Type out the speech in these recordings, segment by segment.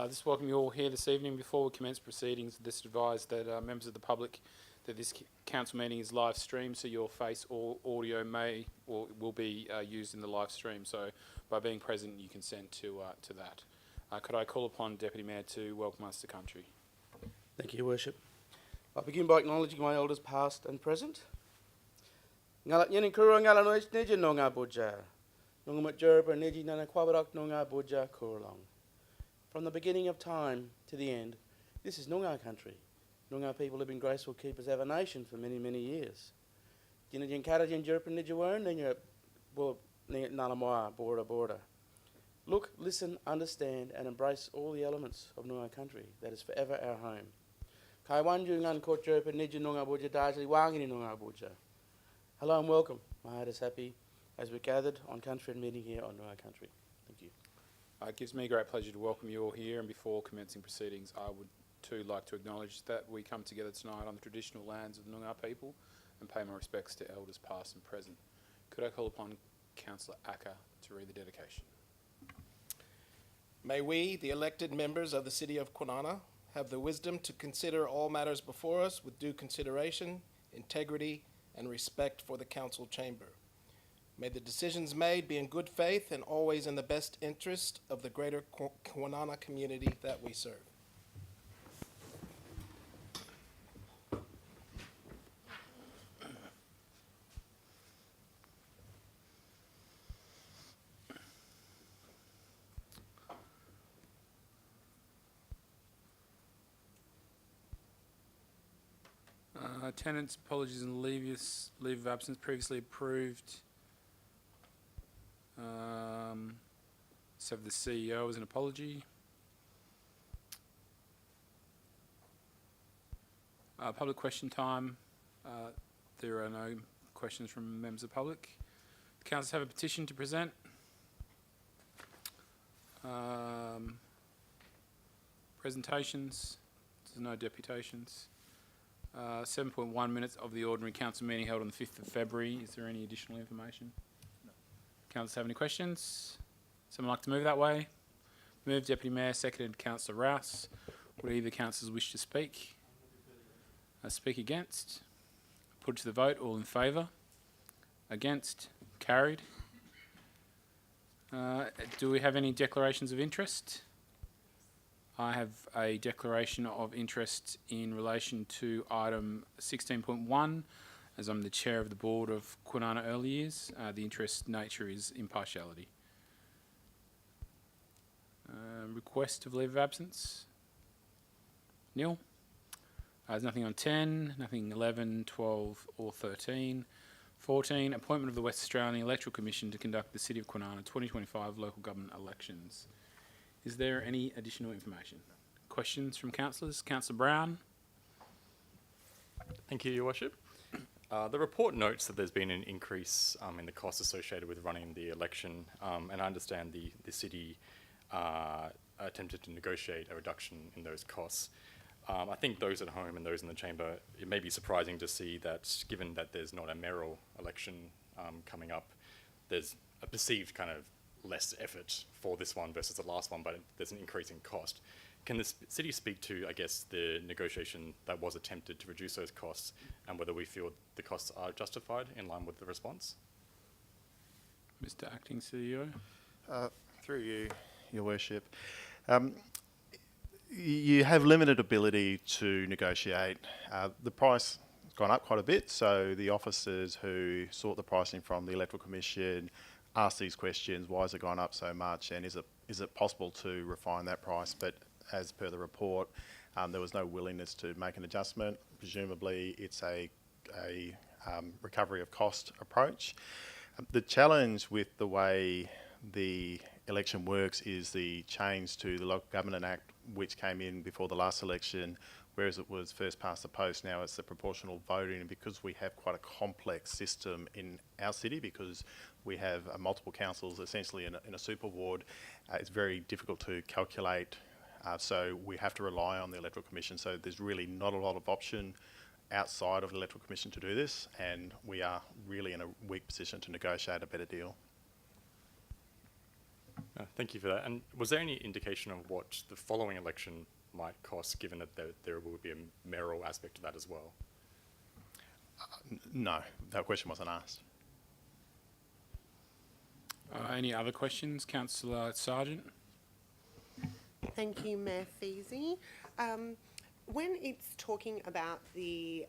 Just welcome you all here this evening. Before we commence proceedings, just advise that members of the public that this council meeting is live streamed, so your face or audio may or will be used in the live stream. So by being present, you consent to that. Could I call upon Deputy Mayor to welcome us to country? Thank you, Your Worship. I begin by acknowledging my elders past and present. Ngalat yening kuro ngala nois neji no nga boja. Nungumat jerba neji nana kwabarak no nga boja kurlong. From the beginning of time to the end, this is Noongar country. Noongar people have been graceful keepers of our nation for many, many years. Jinajin Karajin Jerpin Nijawan, then you're Nalamoa, border. Look, listen, understand, and embrace all the elements of Noongar country that is forever our home. Kaiwanju Ngan Court Jerpin Nija Noongar Boja Dajli Wangini Noongar Boja. Hello and welcome. My heart is happy as we're gathered on country and meeting here on Noongar country. Thank you. It gives me great pleasure to welcome you all here, and before commencing proceedings, I would too like to acknowledge that we come together tonight on the traditional lands of the Noongar people and pay my respects to elders past and present. Could I call upon Councillor Acker to read the dedication? May we, the elected members of the City of Kwinana, have the wisdom to consider all matters before us with due consideration, integrity, and respect for the Council Chamber. May the decisions made be in good faith and always in the best interest of the greater Kwinana community that we serve. Attendance, apologies and leave of absence previously approved. Let's have the CEO as an apology. Public question time. There are no questions from members of the public. The councillors have a petition to present. Presentations. There's no deputations. 7.1 minutes of the ordinary council meeting held on the 5th of February. Is there any additional information? No. Councillors have any questions? Someone like to move that way? Move, Deputy Mayor. Seconded, Councillor Rouse. Would either councillors wish to speak? Speak against? Put to the vote. All in favour? Against? Carried. Do we have any declarations of interest? I have a declaration of interest in relation to item 16.1. As I'm the chair of the board of Kwinana Early Years, the interest nature is impartiality. Request of leave of absence. Neil? There's nothing on 10, nothing 11, 12 or 13. 14, appointment of the West Australian Electoral Commission to conduct the City of Kwinana 2025 local government elections. Is there any additional information? Questions from councillors? Councillor Brown. Thank you, Your Worship. The report notes that there's been an increase in the costs associated with running the election, and I understand the city attempted to negotiate a reduction in those costs. I think those at home and those in the chamber, it may be surprising to see that given that there's not a mayoral election coming up, there's a perceived kind of less effort for this one versus the last one, but there's an increase in cost. Can the city speak to, I guess, the negotiation that was attempted to reduce those costs and whether we feel the costs are justified in line with the response? Mr. Acting CEO. Through you, Your Worship. You have limited ability to negotiate. The price has gone up quite a bit, so the officers who sought the pricing from the Electoral Commission ask these questions: why has it gone up so much, and is it possible to refine that price? But as per the report, there was no willingness to make an adjustment. Presumably it's a recovery of cost approach. The challenge with the way the election works is the change to the Local Government Act, which came in before the last election, whereas it was first past the post, now it's the proportional voting. And because we have quite a complex system in our city, because we have multiple councils essentially in a super ward, it's very difficult to calculate. So we have to rely on the Electoral Commission. So there's really not a lot of option outside of the Electoral Commission to do this, and we are really in a weak position to negotiate a better deal. Thank you for that. And was there any indication of what the following election might cost, given that there will be a mayoral aspect to that as well? No, that question wasn't asked. Any other questions, Councillor Sargent? Thank you, Mayor Feasy. When it's talking about the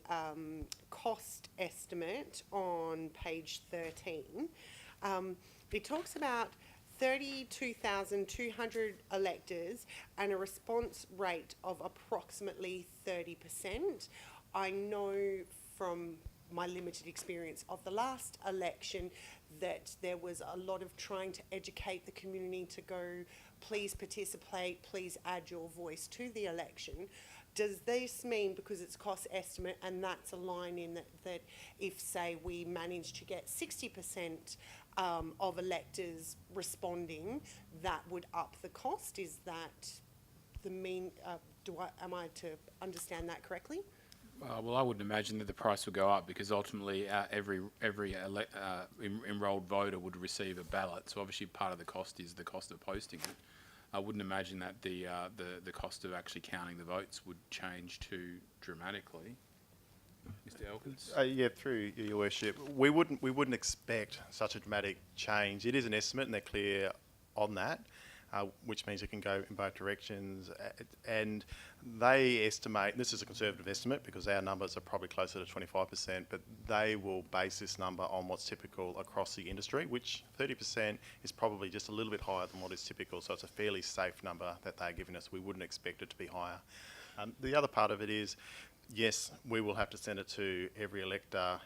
cost estimate on page 13, it talks about 32,200 electors and a response rate of approximately 30%. I know from my limited experience of the last election that there was a lot of trying to educate the community to go, please participate, please add your voice to the election. Does this mean, because it's cost estimate and that's a line in that if, say, we manage to get 60% of electors responding, that would up the cost? Is that the mean, am I to understand that correctly? Well, I wouldn't imagine that the price will go up, because ultimately every enrolled voter would receive a ballot. So obviously part of the cost is the cost of posting it. I wouldn't imagine that the cost of actually counting the votes would change too dramatically. Mr. Elkins? Yeah, through your worship, we wouldn't expect such a dramatic change. It is an estimate, and they're clear on that, which means it can go in both directions. And they estimate, this is a conservative estimate because our numbers are probably closer to 25%, but they will base this number on what's typical across the industry, which 30% is probably just a little bit higher than what is typical. So it's a fairly safe number that they're giving us. We wouldn't expect it to be higher. The other part of it is, yes, we will have to send it to every elector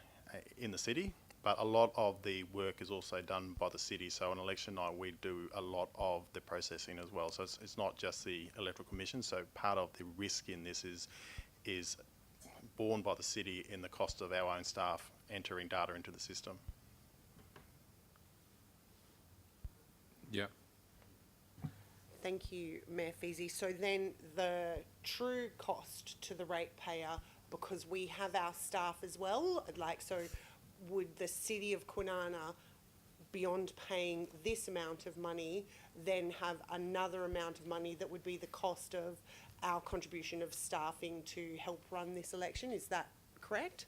in the city, but a lot of the work is also done by the city. So on election night, we do a lot of the processing as well. So it's not just the Electoral Commission. So part of the risk in this is borne by the city in the cost of our own staff entering data into the system. Yeah. Thank you, Mayor Feasy. So then the true cost to the ratepayer, because we have our staff as well, like, so would the city of Kwinana, beyond paying this amount of money, then have another amount of money that would be the cost of our contribution of staffing to help run this election? Is that correct?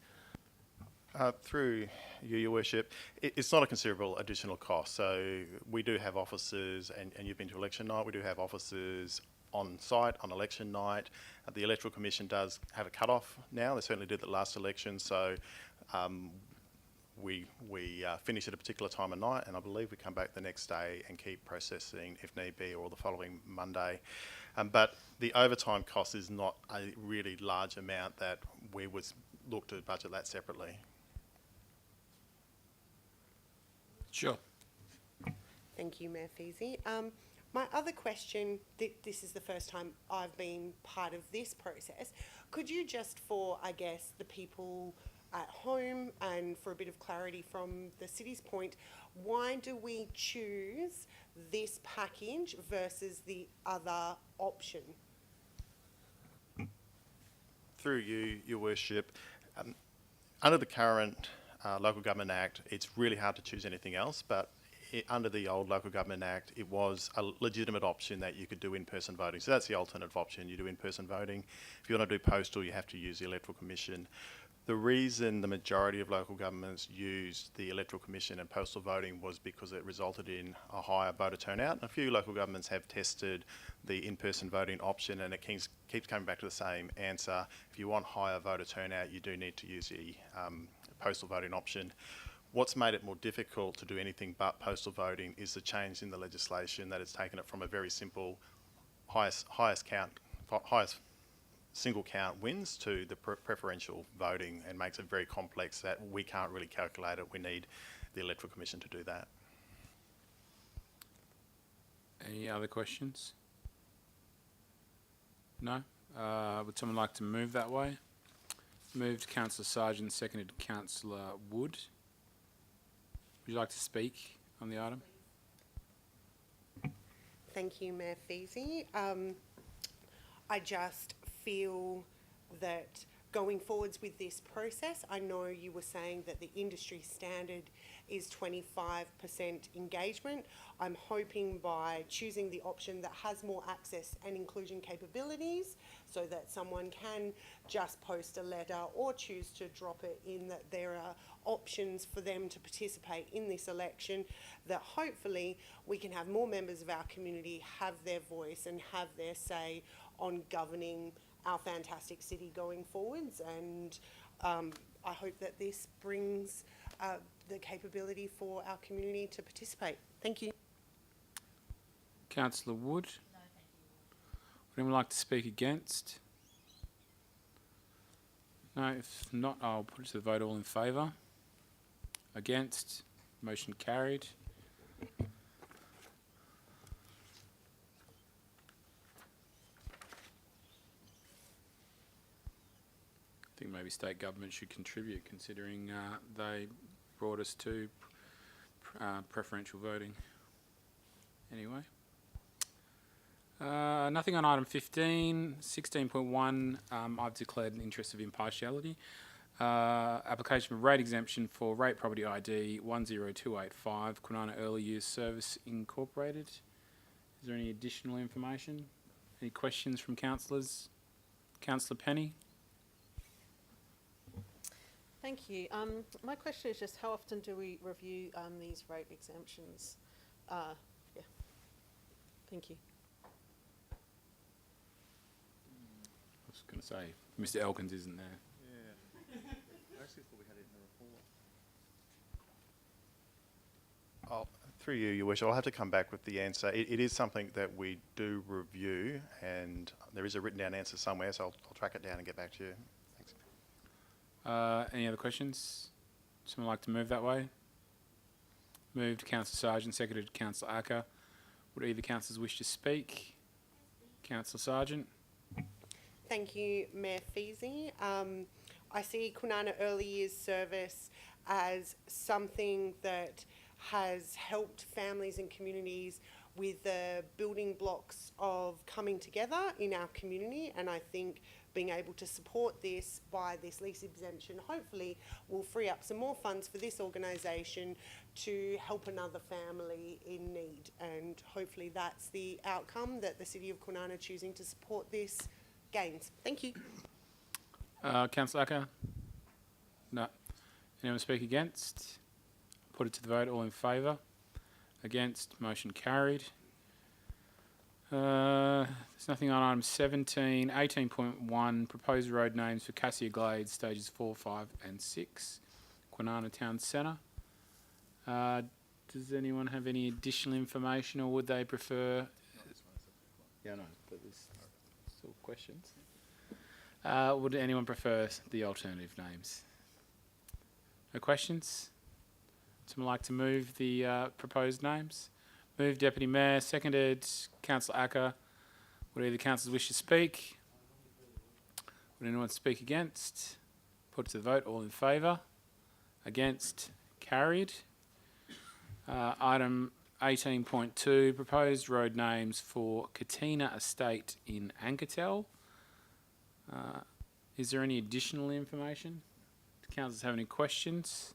Through your worship, it's not a considerable additional cost. So we do have officers, and you've been to election night, we do have officers on site on election night. The Electoral Commission does have a cut-off now. They certainly did the last election. So we finish at a particular time of night, and I believe we come back the next day and keep processing if need be, or the following Monday. But the overtime cost is not a really large amount that we would look to budget that separately. Sure. Thank you, Mayor Feasy. My other question, this is the first time I've been part of this process. Could you just, for, I guess, the people at home and for a bit of clarity from the city's point, why do we choose this package versus the other option? Through you, your worship, under the current Local Government Act, it's really hard to choose anything else, but under the old Local Government Act, it was a legitimate option that you could do in-person voting. So that's the alternative option. You do in-person voting. If you want to do postal, you have to use the Electoral Commission. The reason the majority of local governments used the Electoral Commission and postal voting was because it resulted in a higher voter turnout. A few local governments have tested the in-person voting option, and it keeps coming back to the same answer. If you want higher voter turnout, you do need to use the postal voting option. What's made it more difficult to do anything but postal voting is the change in the legislation that has taken it from a very simple highest single count wins to the preferential voting, and makes it very complex that we can't really calculate it. We need the Electoral Commission to do that. Any other questions? No? Would someone like to move that way? Moved Councillor Sargent, seconded Councillor Wood. Would you like to speak on the item? Thank you, Mayor Feasy. I just feel that going forwards with this process. I know you were saying that the industry standard is 25% engagement. I'm hoping by choosing the option that has more access and inclusion capabilities, so that someone can just post a letter or choose to drop it in, that there are options for them to participate in this election, that hopefully we can have more members of our community have their voice and have their say on governing our fantastic city going forwards. And I hope that this brings the capability for our community to participate. Thank you. Councillor Wood? No, thank you. Would anyone like to speak against? No, if not, I'll put it to the vote. All in favour? Against? Motion carried. I think maybe state government should contribute, considering they brought us to preferential voting. Anyway. Nothing on item 15. 16.1, I've declared an interest of impartiality. Application for rate exemption for Rate Property ID 10285, Kwinana Early Years Service Incorporated. Is there any additional information? Any questions from councillors? Councillor Penny? Thank you. My question is just how often do we review these rate exemptions? Yeah. Thank you. I was going to say, Mr. Elkins isn't there. Yeah. I actually thought we had it in the report. Through you, Your Worship, I'll have to come back with the answer. It is something that we do review, and there is a written down answer somewhere, so I'll track it down and get back to you. Thanks. Any other questions? Someone like to move that way? Moved, Councillor Sargent, seconded Councillor Acker. Would either councillors wish to speak? Councillor Sargent? Thank you, Mayor Feasy. I see Kwinana Early Years Service as something that has helped families and communities with the building blocks of coming together in our community, and I think being able to support this by this lease exemption hopefully will free up some more funds for this organisation to help another family in need, and hopefully that's the outcome that the City of Kwinana choosing to support this gains. Thank you. Councillor Acker? No. Anyone speak against? Put it to the vote. All in favour? Against? Motion carried. There's nothing on item 17. 18.1, proposed road names for Cassia Glades, stages 4, 5 and 6, Kwinana Town Centre. Does anyone have any additional information, or would they prefer... Yeah, no, but there's still questions. Would anyone prefer the alternative names? No questions? Someone like to move the proposed names? Moved, Deputy Mayor. Seconded, Councillor Acker. Would either councillors wish to speak? Would anyone speak against? Put to the vote. All in favour? Against? Carried. Item 18.2, proposed road names for Katina Estate in Anketel. Is there any additional information? Do councillors have any questions?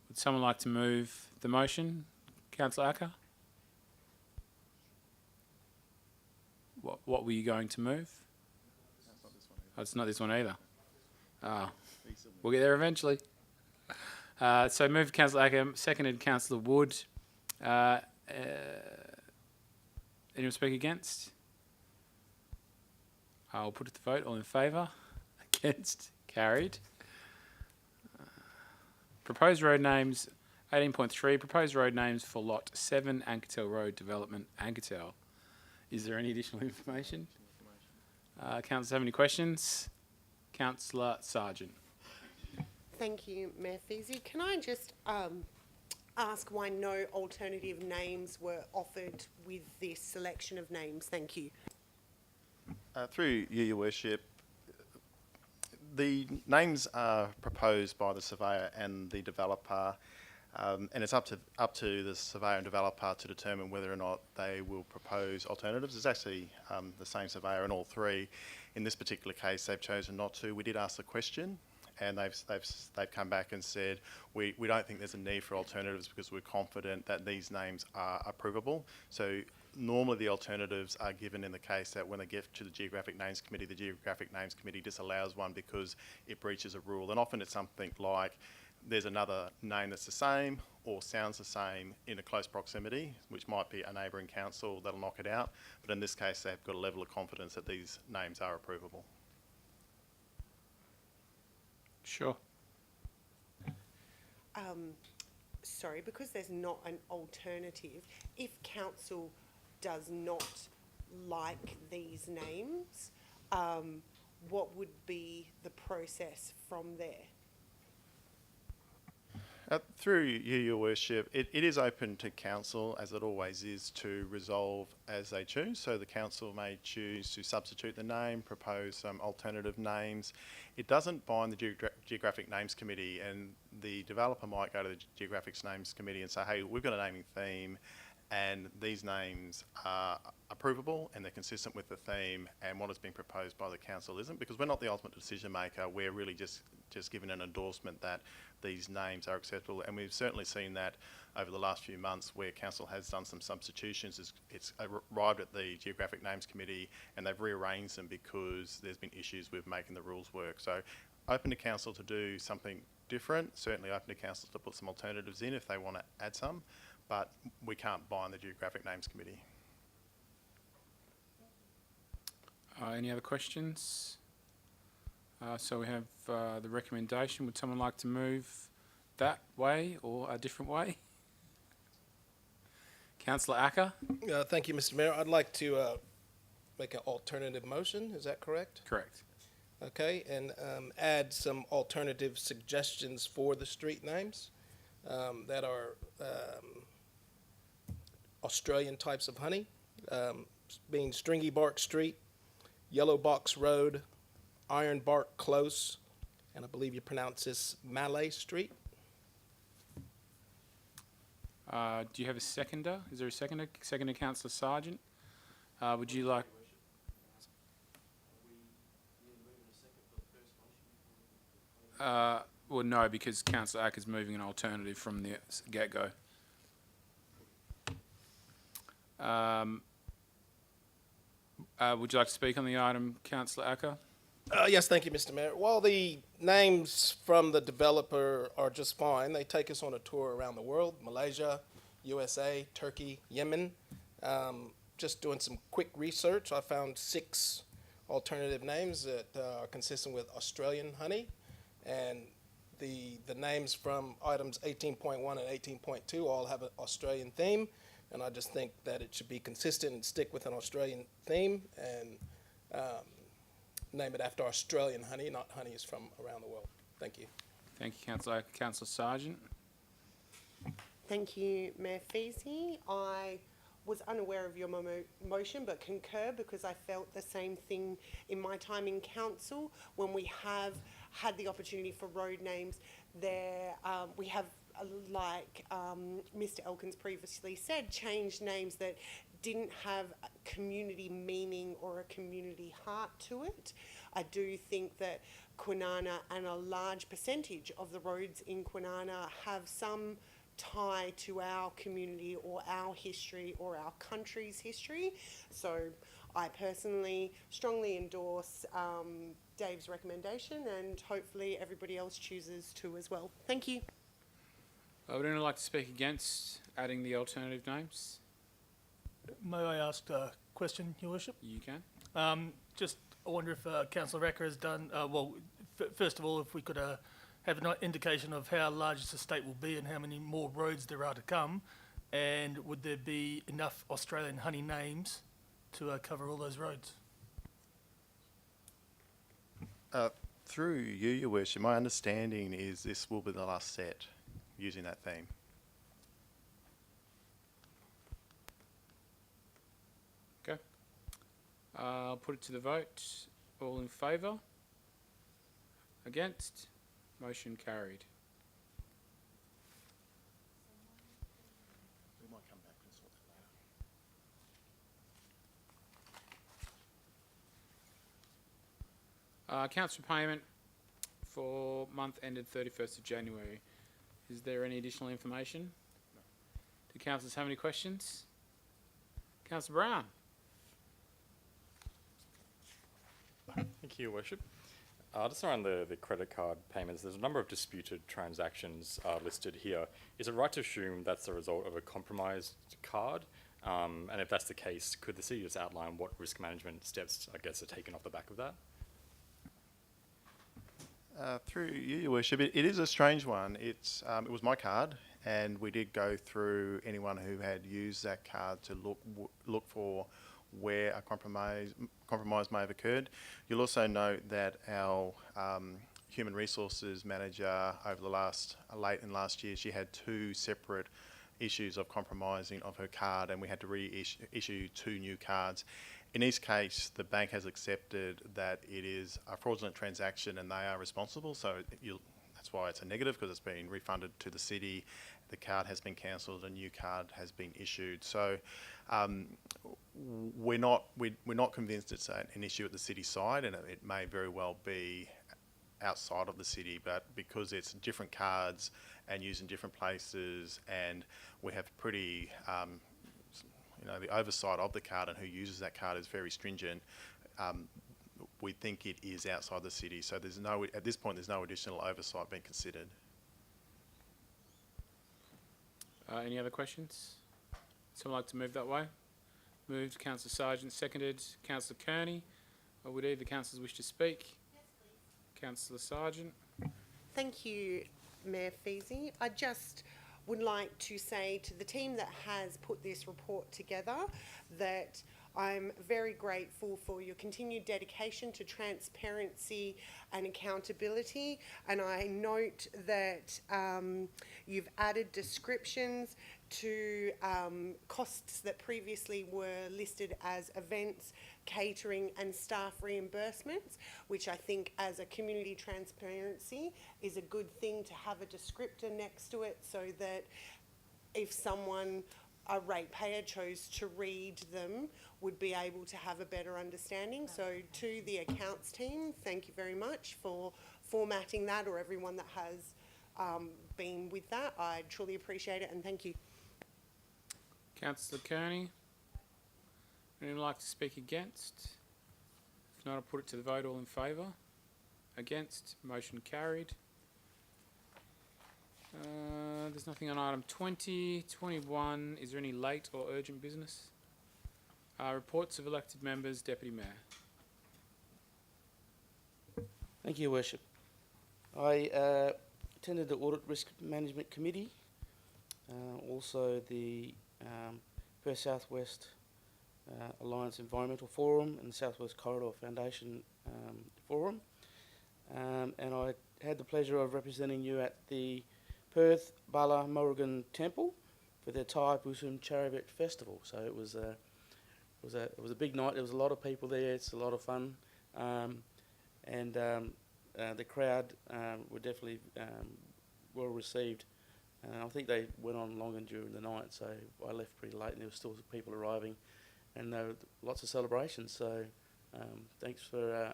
Would someone like to move the motion? Councillor Acker? What were you going to move? Oh, it's not this one either. We'll get there eventually. So moved Councillor Acker, seconded Councillor Wood. Anyone speak against? I'll put it to the vote. All in favour? Against? Carried. Proposed road names, 18.3, proposed road names for Lot 7, Anketel Road Development, Anketel. Is there any additional information? Councillors have any questions? Councillor Sargent. Thank you, Mayor Feasy. Can I just ask why no alternative names were offered with this selection of names? Thank you. Through you, Your Worship, the names are proposed by the surveyor and the developer. And it's up to the surveyor and developer to determine whether or not they will propose alternatives. It's actually the same surveyor in all three. In this particular case, they've chosen not to. We did ask the question, and they've come back and said we don't think there's a need for alternatives because we're confident that these names are approvable. So normally the alternatives are given in the case that when they get to the Geographic Names Committee, the Geographic Names Committee disallows one because it breaches a rule. And often it's something like there's another name that's the same or sounds the same in a close proximity, which might be a neighbouring council that'll knock it out. But in this case, they've got a level of confidence that these names are approvable. Sure. Sorry, because there's not an alternative, if council does not like these names, what would be the process from there? Through you, Your Worship, it is open to council, as it always is, to resolve as they choose. So the council may choose to substitute the name, propose some alternative names. It doesn't bind the Geographic Names Committee, and the developer might go to the Geographic Names Committee and say, hey, we've got a naming theme, and these names are approvable and they're consistent with the theme, and what has been proposed by the council isn't, because we're not the ultimate decision maker. We're really just given an endorsement that these names are acceptable, and we've certainly seen that over the last few months where council has done some substitutions. It's arrived at the Geographic Names Committee and they've rearranged them because there's been issues with making the rules work. So open to council to do something different, certainly open to council to put some alternatives in if they want to add some, but we can't bind the Geographic Names Committee. Any other questions? So we have the recommendation. Would someone like to move that way or a different way? Councillor Acker? Thank you, Mr. Mayor. I'd like to make an alternative motion. Is that correct? Correct. Okay, and add some alternative suggestions for the street names that are Australian types of honey, being Stringy Bark Street, Yellow Box Road, Iron Bark Close, and I believe you pronounce this Malay Street. Do you have a seconder? Is there a seconder? Seconder, Councillor Sargent. Would you like? Well, no, because Councillor Acker is moving an alternative from the get-go. Would you like to speak on the item, Councillor Acker? Yes, thank you, Mr. Mayor. While the names from the developer are just fine, they take us on a tour around the world: Malaysia, USA, Turkey, Yemen. Just doing some quick research, I found 6 alternative names that are consistent with Australian honey, and the names from items 18.1 and 18.2 all have an Australian theme, and I just think that it should be consistent and stick with an Australian theme and name it after Australian honey, not honeys from around the world. Thank you. Thank you, Councillor Acker. Councillor Sargent. Thank you, Mayor Feasey. I was unaware of your motion but concur, because I felt the same thing in my time in council when we have had the opportunity for road names. There we have, like Mr. Elkins previously said, changed names that didn't have a community meaning or a community heart to it. I do think that Kwinana and a large percentage of the roads in Kwinana have some tie to our community or our history or our country's history. So I personally strongly endorse Dave's recommendation, and hopefully everybody else chooses to as well. Thank you. Would anyone like to speak against adding the alternative names? May I ask a question, Your Worship? You can. I wonder if Councillor Acker has done, first of all, if we could have an indication of how large this estate will be and how many more roads there are to come, and would there be enough Australian honey names to cover all those roads? Through you, Your Worship, my understanding is this will be the last set using that theme. Okay. I'll put it to the vote. All in favour? Against? Motion carried. Accounts for payment for month ended 31st of January. Is there any additional information? Do councillors have any questions? Councillor Brown. Thank you, Your Worship. Just around the credit card payments, there's a number of disputed transactions listed here. Is it right to assume that's the result of a compromised card? And if that's the case, could the city just outline what risk management steps, I guess, are taken off the back of that? Through you, Your Worship, it is a strange one. It was my card, and we did go through anyone who had used that card to look for where a compromise may have occurred. You'll also note that our human resources manager over the late in last year, she had 2 separate issues of compromising of her card, and we had to reissue 2 new cards. In each case, the bank has accepted that it is a fraudulent transaction and they are responsible, so that's why it's a negative, because it's been refunded to the city, the card has been cancelled, a new card has been issued. So we're not convinced it's an issue at the city side, and it may very well be outside of the city, but because it's different cards and used in different places, and we have pretty the oversight of the card and who uses that card is very stringent, we think it is outside the city. So at this point, there's no additional oversight being considered. Any other questions? Someone like to move that way? Moved, Councillor Sargent, seconded, Councillor Kearney. Would either councillors wish to speak? Yes, please. Councillor Sargent. Thank you, Mayor Feasy. I just would like to say to the team that has put this report together that I'm very grateful for your continued dedication to transparency and accountability, and I note that you've added descriptions to costs that previously were listed as events, catering and staff reimbursements, which I think as a community transparency is a good thing to have a descriptor next to it, so that if someone, a ratepayer, chose to read them, would be able to have a better understanding. So to the accounts team, thank you very much for formatting that, or everyone that has been with that. I truly appreciate it, and thank you. Councillor Kearney. Anyone like to speak against? If not, I'll put it to the vote. All in favour? Against? Motion carried. There's nothing on item 20. 21, is there any late or urgent business? Reports of elected members, Deputy Mayor. Thank you, Your Worship. I attended the Audit Risk Management Committee, also the Perth Southwest Alliance Environmental Forum and the Southwest Corridor Foundation Forum, and I had the pleasure of representing you at the Perth Bala Murugan Temple for their Thai Busum Chariot Festival. So it was a big night. There was a lot of people there. It's a lot of fun, and the crowd were definitely well received. I think they went on longer during the night, so I left pretty late, and there were still people arriving, and there were lots of celebrations. So thanks for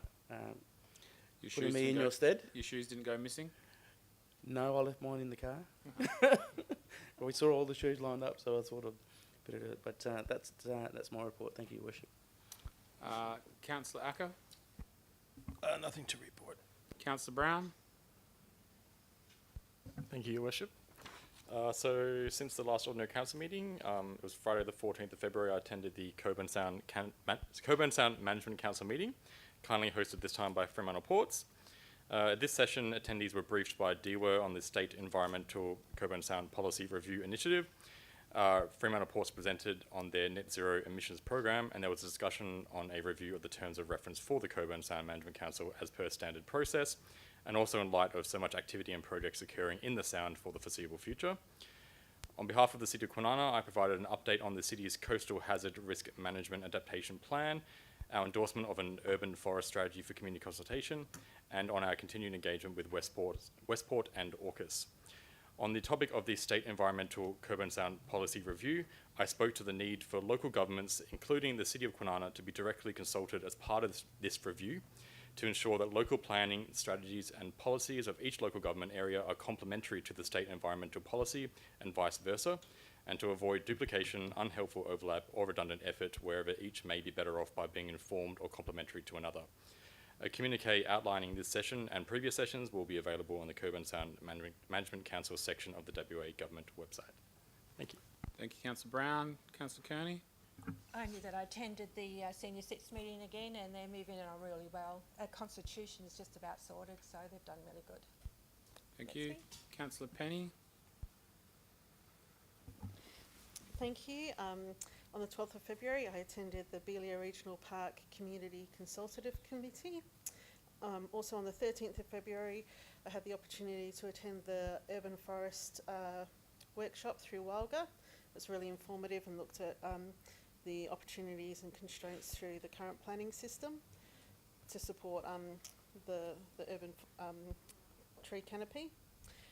putting me in your stead. Your shoes didn't go missing? No, I left mine in the car. We saw all the shoes lined up, so I thought I'd better do it. But that's my report. Thank you, Your Worship. Councillor Acker. Nothing to report. Councillor Brown. Thank you, Your Worship. So since the last Ordinary Council meeting, it was Friday the 14th of February, I attended the Coburn Sound Management Council meeting, kindly hosted this time by Fremantle Ports. At this session, attendees were briefed by DEWA on the State Environmental Coburn Sound Policy Review Initiative. Fremantle Ports presented on their net zero emissions program, and there was a discussion on a review of the terms of reference for the Coburn Sound Management Council as per standard process, and also in light of so much activity and projects occurring in the Sound for the foreseeable future. On behalf of the City of Kwinana, I provided an update on the City's Coastal Hazard Risk Management Adaptation Plan, our endorsement of an urban forest strategy for community consultation, and on our continued engagement with Westport and AUKUS. On the topic of the State Environmental Coburn Sound Policy Review, I spoke to the need for local governments, including the City of Kwinana, to be directly consulted as part of this review to ensure that local planning, strategies and policies of each local government area are complementary to the state environmental policy and vice versa, and to avoid duplication, unhelpful overlap or redundant effort wherever each may be better off by being informed or complementary to another. A communique outlining this session and previous sessions will be available on the Cockburn Sound Management Council section of the WA Government website. Thank you. Thank you, Councillor Brown. Councillor Kearney? Only that I attended the Senior Six meeting again, and they're moving it on really well. Our constitution is just about sorted, so they've done really good. Thank That's you. me. Councillor Penny? Thank you. On the 12th of February, I attended the Belia Regional Park Community Consultative Committee. Also on the 13th of February, I had the opportunity to attend the Urban Forest workshop through WILGA. It was really informative and looked at the opportunities and constraints through the current planning system to support the urban tree canopy.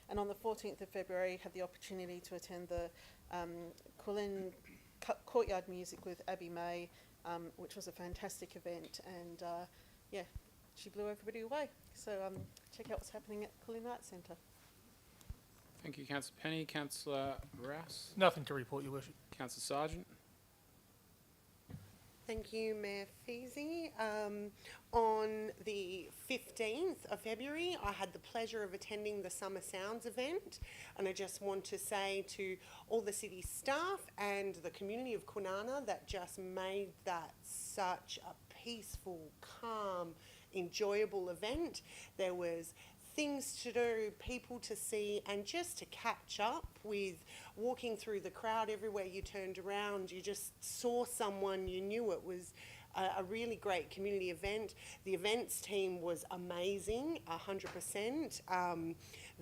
And on the 14th of February, had the opportunity to attend the Quillen Courtyard Music with Abby May, which was a fantastic event, and yeah, she blew everybody away. So check out what's happening at Quillen Arts Centre. Thank you, Councillor Penny. Councillor Rouse? Nothing to report, Your Worship. Councillor Sargent? Thank you, Mayor Feasy. On the 15th of February, I had the pleasure of attending the Summer Sounds event, and I just want to say to all the city staff and the community of Kwinana that just made that such a peaceful, calm, enjoyable event. There was things to do, people to see, and just to catch up with walking through the crowd. Everywhere you turned around, you just saw someone, you knew it was a really great community event. The events team was amazing, 100%.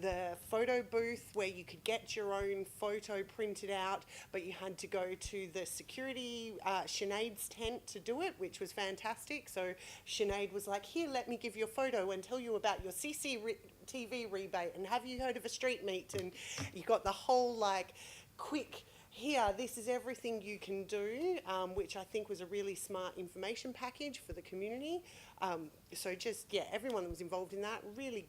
The photo booth where you could get your own photo printed out, but you had to go to the security Sinead's tent to do it, which was fantastic. So Sinead was like, here, let me give you a photo and tell you about your CCTV rebate, and have you heard of a street meet? And you got the whole like quick, here, this is everything you can do, which I think was a really smart information package for the community. So just, yeah, everyone that was involved in that, really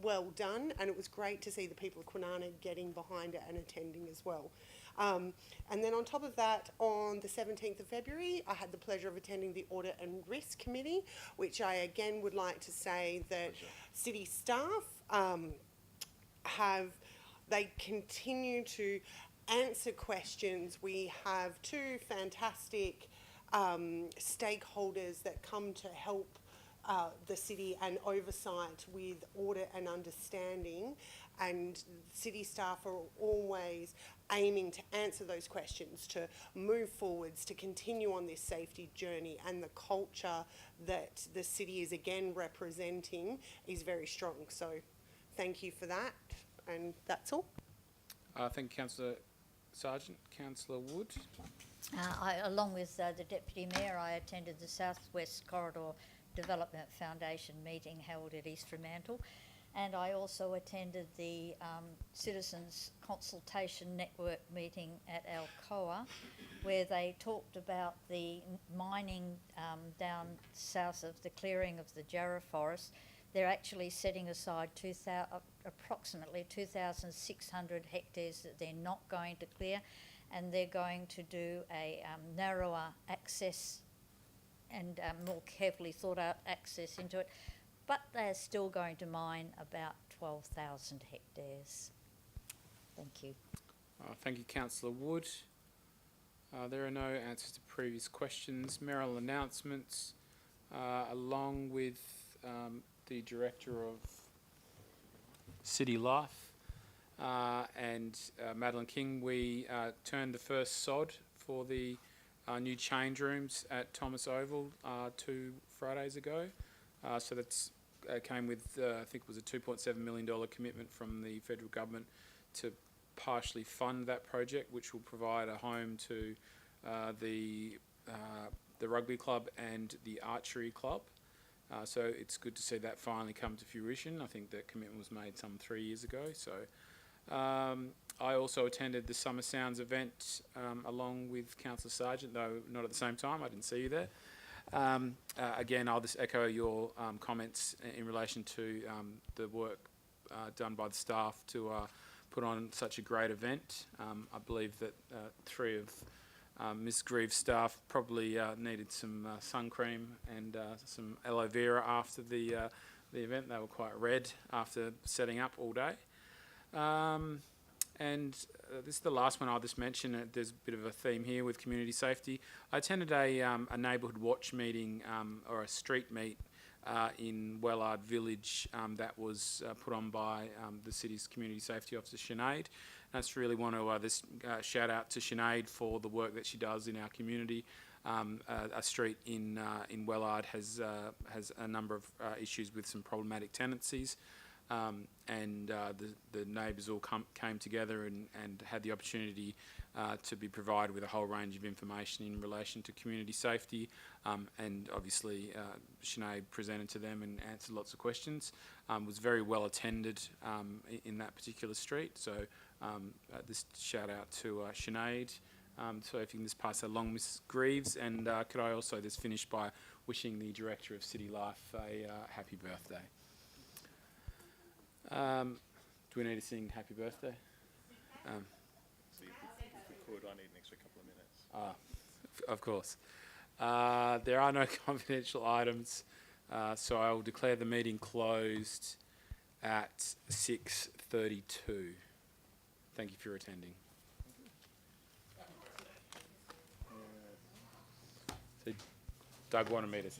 well done, and it was great to see the people of Kwinana getting behind it and attending as well. And then on top of that, on the 17th of February, I had the pleasure of attending the Audit and Risk Committee, which I again would like to say that city staff they continue to answer questions. We have two fantastic stakeholders that come to help the city and oversight with audit and understanding, and city staff are always aiming to answer those questions, to move forwards, to continue on this safety journey, and the culture that the city is again representing is very strong. So thank you for that, and that's all. Thank you, Councillor Sargent. Councillor Wood? Along with the Deputy Mayor, I attended the Southwest Corridor Development Foundation meeting held at East Fremantle, and I also attended the Citizens Consultation Network meeting at Alcoa, where they talked about the mining down south of the clearing of the Jarrah Forest. They're actually setting aside approximately 2,600 hectares that they're not going to clear, and they're going to do a narrower access and more carefully thought out access into it, but they're still going to mine about 12,000 hectares. Thank you. Thank you, Councillor Wood. There are no answers to previous questions. Mayoral announcements, along with the Director of City Life and Madeline King, we turned the first sod for the new change rooms at Thomas Oval 2 Fridays ago. So that's came with, I think it was a $2.7 million commitment from the federal government to partially fund that project, which will provide a home to the rugby club and the archery club. So it's good to see that finally come to fruition. I think that commitment was made some 3 years ago. So I also attended the Summer Sounds event along with Councillor Sargent, though not at the same time. I didn't see you there. Again, I'll just echo your comments in relation to the work done by the staff to put on such a great event. I believe that 3 of Ms. Greaves' staff probably needed some sun cream and some aloe vera after the event. They were quite red after setting up all day. This is the last one I'll just mention. There's a bit of a theme here with community safety. I attended a neighbourhood watch meeting or a street meet in Wellard Village that was put on by the city's community safety officer, Sinead. I just really want to shout out to Sinead for the work that she does in our community. A street in Wellard has a number of issues with some problematic tenancies. The neighbours all came together and had the opportunity to be provided with a whole range of information in relation to community safety, and obviously Sinead presented to them and answered lots of questions. Was very well attended in that particular street, so this shout out to Sinead. So if you can just pass that along, Ms. Greaves, and could I also just finish by wishing the Director of City Life a happy birthday. Do we need to sing happy birthday? If we could, I need an extra couple of minutes. Of course. There are no confidential items, so I will declare the meeting closed at 6:32. Thank you for attending. So Doug wanted me to